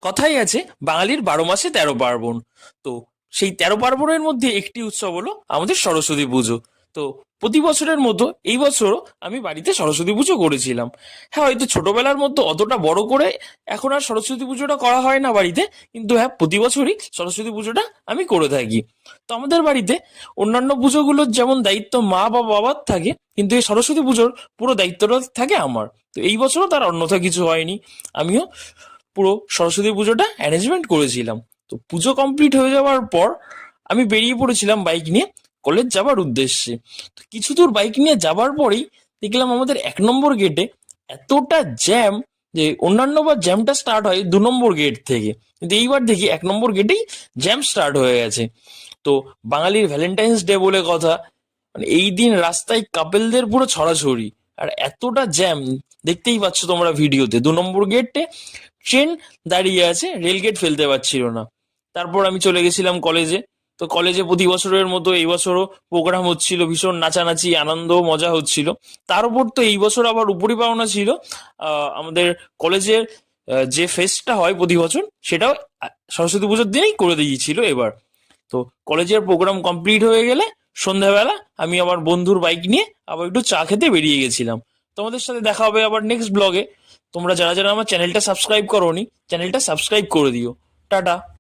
কথাই আছে বাঙালির 12 মাসে 13 পার্বণ। তো সেই 13 পার্বণের মধ্যে একটি উৎসব হলো আমাদের সরস্বতী পুজো। তো প্রতি বছরের মতো এই বছরও আমি বাড়িতে সরস্বতী পুজো করেছিলাম। হ্যাঁ, হয়তো ছোটবেলার মতো অতটা বড় করে এখন আর সরস্বতী পুজোটা করা হয় না বাড়িতে, কিন্তু হ্যাঁ, প্রতি বছরই সরস্বতী পুজোটা আমি করে থাকি। তো আমাদের বাড়িতে অন্যান্য পুজোগুলোর যেমন দায়িত্ব মা বা বাবার থাকে, কিন্তু এই সরস্বতী পুজোর পুরো দায়িত্বটা থাকে আমার। তো এই বছরও তার অন্যথা কিছু হয়নি। আমিও পুরো সরস্বতী পুজোটা অ্যারেঞ্জমেন্ট করেছিলাম। তো পুজো কমপ্লিট হয়ে যাওয়ার পর আমি বেরিয়ে পড়েছিলাম বাইক নিয়ে কলেজ যাবার উদ্দেশ্যে। তো কিছু দূর বাইক নিয়ে যাবার পরেই দেখলাম আমাদের 1 নম্বর গেটে এতটা জ্যাম যে অন্যান্য বার জ্যামটা স্টার্ট হয় 2 নম্বর গেট থেকে, কিন্তু এইবার দেখি 1 নম্বর গেটেই জ্যাম স্টার্ট হয়ে গেছে। তো বাঙালির ভ্যালেন্টাইন্স ডে বলে কথা, মানে এই দিন রাস্তায় কাপেলদের পুরো ছড়াছড়ি। আর এতটা জ্যাম, দেখতেই পাচ্ছ তোমরা ভিডিওতে, 2 নম্বর গেটে ট্রেন দাঁড়িয়ে আছে, রেল গেট ফেলতে পারছিল না। তারপর আমি চলে গেছিলাম কলেজে। তো কলেজে প্রতি বছরের মতো এই বছরও প্রোগ্রাম হচ্ছিল, ভীষণ নাচানাচি আনন্দ মজা হচ্ছিল। তার উপর তো এই বছর আবার উপরি পাওনা ছিল আমাদের কলেজের যে ফেস্টটা হয় প্রতি বছর, সেটাও সরস্বতী পুজোর দিনেই করে দিয়েছিল এবার। তো কলেজের প্রোগ্রাম কমপ্লিট হয়ে গেলে সন্ধ্যাবেলা আমি আমার বন্ধুর বাইক নিয়ে আবার একটু চা খেতে বেরিয়ে গেছিলাম। তোমাদের সাথে দেখা হবে আবার নেক্সট ব্লগে। তোমরা যারা যারা আমার চ্যানেলটা সাবস্ক্রাইব করোনি, চ্যানেলটা সাবস্ক্রাইব করে দিও। টাটা।